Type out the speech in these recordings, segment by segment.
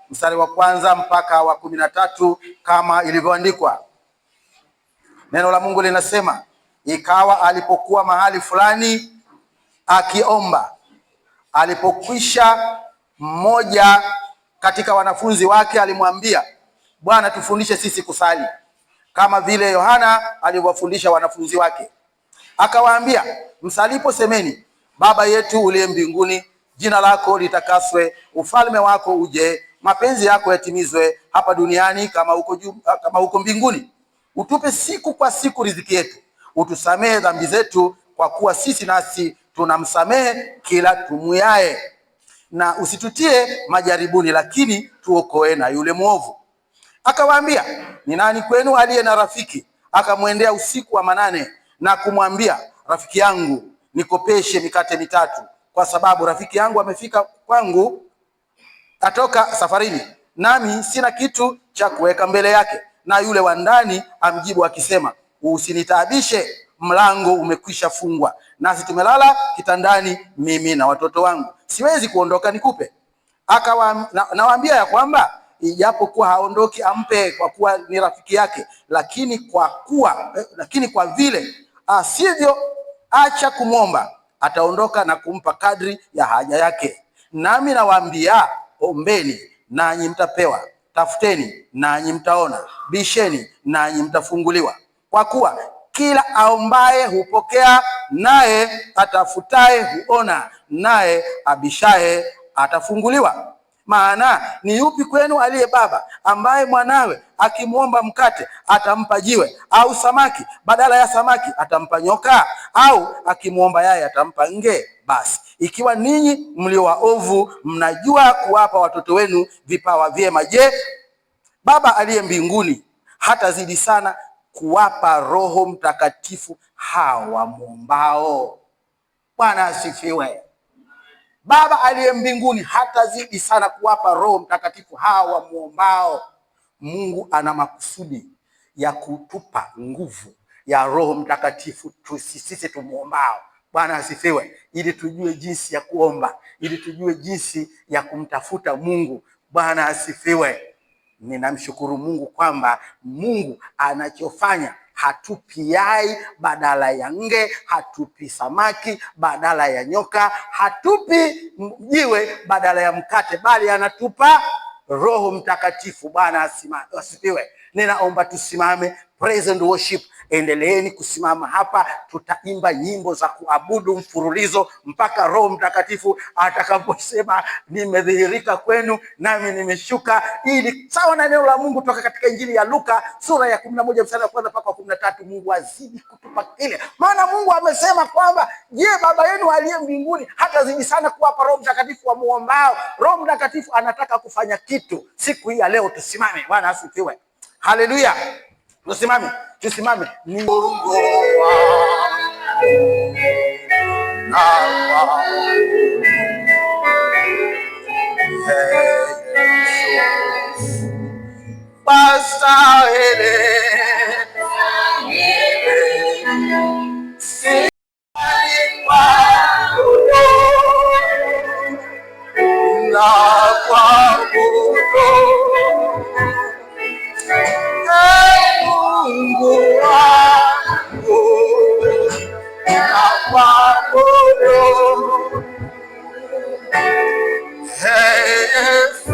mstari wa kwanza mpaka wa 13 kama ilivyoandikwa. Neno la Mungu linasema, ikawa alipokuwa mahali fulani akiomba, alipokwisha, mmoja katika wanafunzi wake alimwambia, Bwana, tufundishe sisi kusali kama vile Yohana alivyowafundisha wanafunzi wake. Akawaambia, msalipo semeni, Baba yetu uliye mbinguni, jina lako litakaswe, ufalme wako uje, mapenzi yako yatimizwe hapa duniani kama huko mbinguni. Utupe siku kwa siku riziki yetu, utusamehe dhambi zetu kwa kuwa sisi nasi tunamsamehe kila tumuyaye, na usitutie majaribuni, lakini tuokoe na yule mwovu. Akawaambia, ni nani kwenu aliye na rafiki akamwendea usiku wa manane na kumwambia, rafiki yangu, nikopeshe mikate mitatu, kwa sababu rafiki yangu amefika kwangu atoka safarini, nami sina kitu cha kuweka mbele yake? Na yule wa ndani amjibu akisema, usinitaabishe, mlango umekwisha fungwa, nasi tumelala kitandani, mimi na watoto wangu, siwezi kuondoka nikupe. Nawaambia ya kwamba ijapokuwa haondoki ampe, kwa kuwa ni rafiki yake, lakini kwa vile asivyo acha kumwomba, ataondoka na kumpa kadri ya haja yake. Nami nawaambia, ombeni nanyi mtapewa, tafuteni nanyi mtaona, bisheni nanyi mtafunguliwa. Kwa kuwa kila aombaye hupokea, naye atafutaye huona, naye abishaye atafunguliwa. Maana ni yupi kwenu aliye baba ambaye mwanawe akimwomba mkate atampa jiwe, au samaki badala ya samaki atampa nyoka? Au akimwomba yai atampa nge? Basi ikiwa ninyi mlio waovu mnajua kuwapa watoto wenu vipawa vyema, je, Baba aliye mbinguni hatazidi sana kuwapa Roho Mtakatifu hawa wamwombao? Bwana asifiwe. Baba aliye mbinguni hatazidi sana kuwapa Roho Mtakatifu hawa wamwombao. Mungu ana makusudi ya kutupa nguvu ya Roho Mtakatifu sisi tumuombao. Bwana asifiwe. Ili tujue jinsi ya kuomba, ili tujue jinsi ya kumtafuta Mungu. Bwana asifiwe. Ninamshukuru Mungu kwamba Mungu anachofanya, hatupi yai badala ya nge, hatupi samaki badala ya nyoka, hatupi jiwe badala ya mkate, bali anatupa Roho Mtakatifu. Bwana asifiwe. Ninaomba tusimame, praise and worship. Endeleeni kusimama hapa, tutaimba nyimbo za kuabudu mfululizo mpaka Roho Mtakatifu atakaposema, nimedhihirika kwenu nami nimeshuka, ili sawa na neno la Mungu toka katika Injili ya Luka sura ya 11 mstari wa kwanza mpaka 13. Mungu azidi kutupa kile, maana Mungu amesema kwamba, je, Baba yenu aliye mbinguni hatazidi sana kuwapa Roho Mtakatifu wamuombao? Roho Mtakatifu anataka kufanya kitu siku hii ya leo. Tusimame. Bwana asifiwe. Haleluya. Tusimame. Ni Mungu wangu, Hey,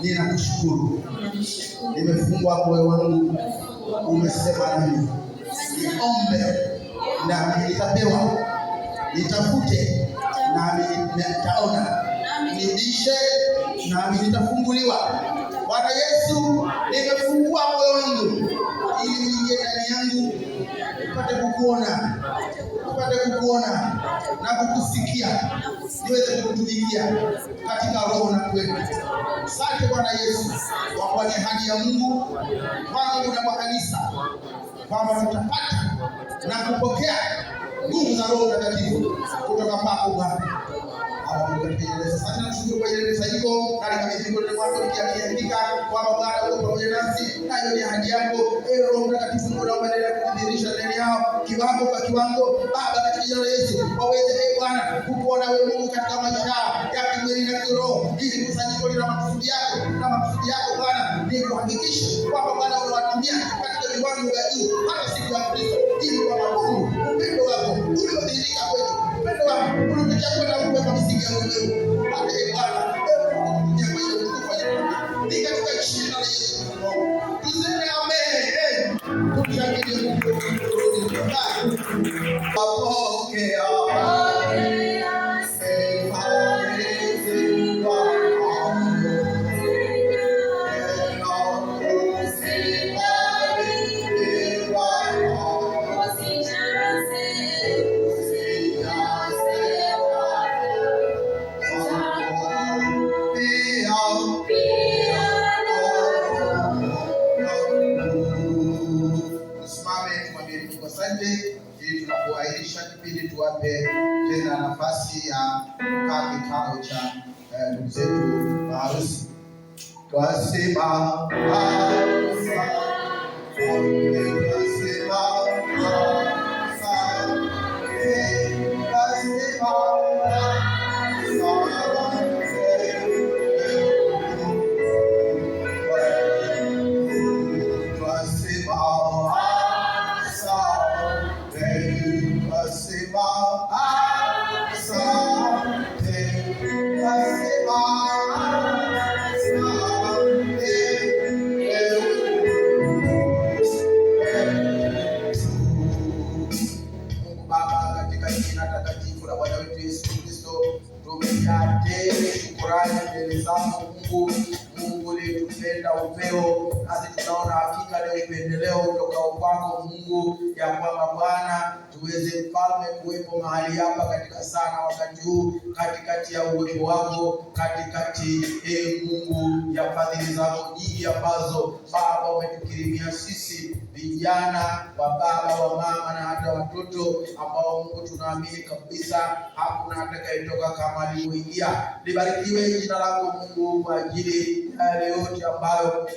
Ninakushukuru, nimefungua moyo wangu, umesema nami niombe nami nitapewa, nitafute nami nitaona, nibishe nami nitafunguliwa. Bwana Yesu, nimefungua moyo wangu ili uingie ndani yangu, upate kukuona na kukusikia, niweze kukutumikia katika roho na kweli. Asante Bwana Yesu kwa kuwa ni ahadi ya Mungu kwangu na kwa kanisa kwamba tutapata na kupokea nguvu za Roho Mtakatifu kutoka kwako Bwana. Sasa tunashukuru kwa ile iko na kabisa kwa watu kiandika kwamba Bwana uko pamoja nasi, na hiyo ni ahadi yako. Roho Mtakatifu Mungu anaendelea kudhihirisha ndani yao kiwango kwa kiwango. Baba, katika jina la Yesu waweze Bwana kukuona wewe Mungu katika maisha ya kimwili na kiroho, ili kusanyiko lina makusudi yako, na makusudi yako Bwana ni kuhakikisha kwamba Bwana unawatumia katika viwango vya juu hata siku ya Kristo, ili kwa Mungu upendo wako uliodhihirika kwetu, upendo wako unakuja kwenda kuwe kwa misingi ya Mungu. Hadi Bwana ni katika jina la Yesu tuseme amen. Tushangilie Mungu. Mungu asante, ili tunapoahirisha kipindi tuwape tena nafasi ya kukaa kikao cha ndugu zetu maharusi. Twasema shukrani mbele zako Mungu uliyetupenda upeo, nasi tunaona hakika leo upendeleo kutoka kwako Mungu, ya kwamba Bwana tuweze Mfalme kuwepo mahali hapa katika sana wakati huu, katikati ya uwepo wako, katikati Mungu ya fadhili zako nyingi ambazo Baba umetukirimia sisi vijana wa baba wa mama na hata watoto ambao Mungu tunaamini kabisa hakuna atakayetoka kama alivyoingia. Libarikiwe jina lako Mungu kwa ajili ya yale yote ambayo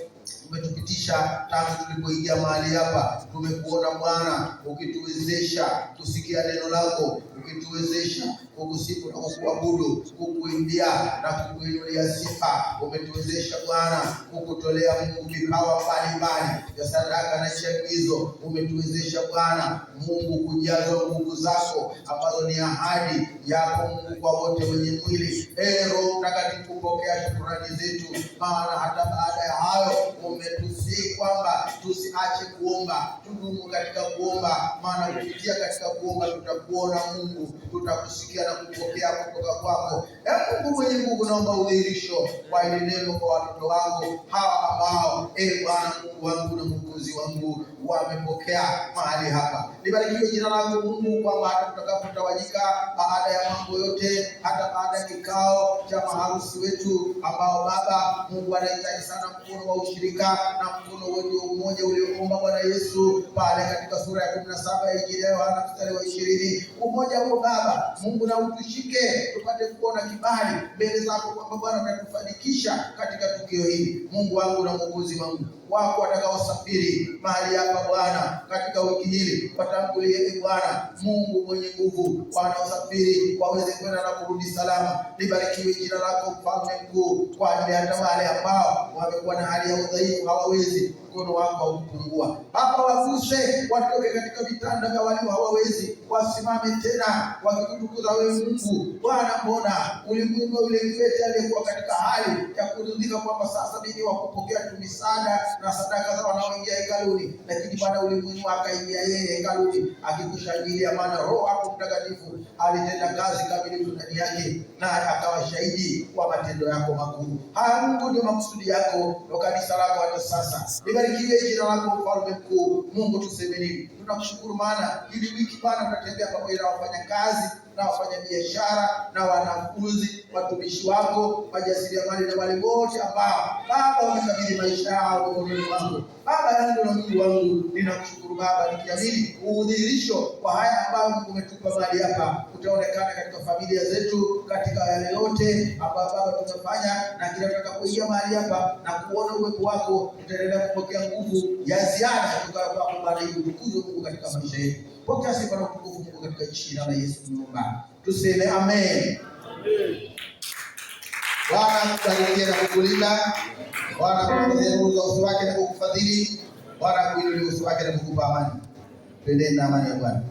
umetupitisha tangu tulipoingia mahali hapa. Tumekuona Bwana ukituwezesha kusikia neno lako, ukituwezesha kukusifu na kukuabudu, kukuimbia na kukuinulia sifa. Umetuwezesha Bwana kukutolea Mungu vipawa mbalimbali ya sadaka na chagizo. Umetuwezesha Bwana Mungu kujazwa nguvu zako ambazo ni ahadi yako Mungu kwa wote wenye mwili. Roho Mtakatifu, pokea shukrani zetu, maana hata baada ya hayo umetusihi kwamba tusiache kuomba, tudumu katika kuomba, maana kupitia katika kuomba tutakuona Mungu, tutakusikia na kupokea kutoka kwako. Mungu mwenye nguvu, naomba udhihirisho kwa ile neno kwa watoto wako hawa ambao Bwana Mungu wangu na Mwokozi wangu wamepokea mahali hapa. Libarikiwe jina lako Mungu, kwamba hata tutakapotawanyika baada ya mambo yote, hata baada ya kikao cha maharusi wetu ambao Baba Mungu anahitaji sana mkono wa ushirika na mkono wetu wa umoja ulioomba Bwana Yesu pale katika sura ya 17 ya Injili ya Yohana mstari wa 20. Umoja huo Baba Mungu na utushike tupate kuona kibali mbele zako, kwamba Bwana utatufanikisha katika tukio hili. Mungu wangu na Mwokozi wangu, wako watakaosafiri mahali hapa Bwana katika wiki hili, watangulie Bwana Mungu mwenye nguvu, wanaosafiri waweze kwenda na kurudi salama. Libarikiwe jina lako Mfalme mkuu, kwa ajili hata wale ambao wamekuwa na hali ya udhaifu, hawawezi, mkono wako haukupungua Baba, waguse watoke katika vitanda vya walio hawawezi, wasimame tena wakikutukuza wewe Mungu. Bwana, mbona ulimwinua yule kiwete aliyekuwa katika hali ya kudhika kwamba sasa mimi wakupokea tu misaada na sadaka za wanaoingia hekaluni, lakini Bwana ulimwinua akaingia yeye hekaluni akikushangilia, maana Roho yako Mtakatifu alitenda kazi kamilifu ndani yake, na akawa shahidi wa matendo yako makuu. Haya Mungu ndio makusudi yako na kanisa lako hata sasa. Libarikiwe jina lako Mfalme mkuu. Mungu tuseme nini? Tunakushukuru maana ili wiki Bwana tutatembea pamoja na wafanyakazi na wafanya biashara na wanafunzi, watumishi wako, wajasiriamali na wale wote ambao Baba wamekabidhi maisha yao mikononi mwako. Baba yangu na Mungu wangu, ninakushukuru Baba, nikiamini udhihirisho kwa haya ambayo Mungu umetupa mahali hapa utaonekana katika familia zetu, katika yale yote ambayo Baba tunafanya, na kila tutakapoingia mahali hapa na kuona uwepo wako tutaendelea kupokea nguvu ya ziada kutoka kwako Bwana, ili utukuzwe Mungu katika maisha yetu. Pokea sifa na utukufu Mungu katika jina la Yesu tunaomba. Tuseme amen. Bwana akubariki na kukulinda. Bwana akuongezee nuru za uso wake na kukufadhili. Bwana akuinulie uso wake na kukupa amani. Twendeni na amani ya Bwana.